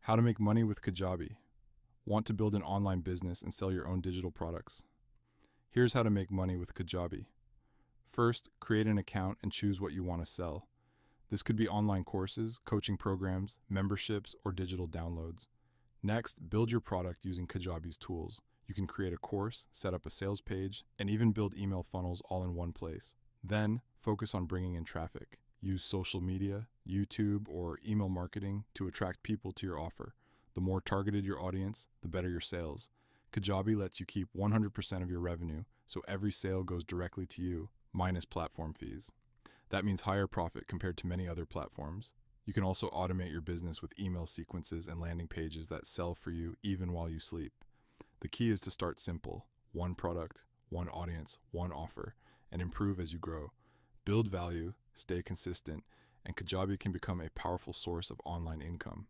How to make money with Kajabi. Want to build an online business and sell your own digital products? Here's how to make money with Kajabi. First, create an account and choose what you want to sell. This could be online courses, coaching programs, memberships, or digital downloads. Next, build your product using Kajabi's tools. You can create a course, set up a sales page, and even build email funnels all in one place. Then, focus on bringing in traffic. Use social media, YouTube, or email marketing to attract people to your offer. The more targeted your audience, the better your sales. Kajabi lets you keep 100% of your revenue, so every sale goes directly to you, minus platform fees. That means higher profit compared to many other platforms. You can also automate your business with email sequences and landing pages that sell for you even while you sleep. The key is to start simple: one product, one audience, one offer, and improve as you grow. Build value, stay consistent, and Kajabi can become a powerful source of online income.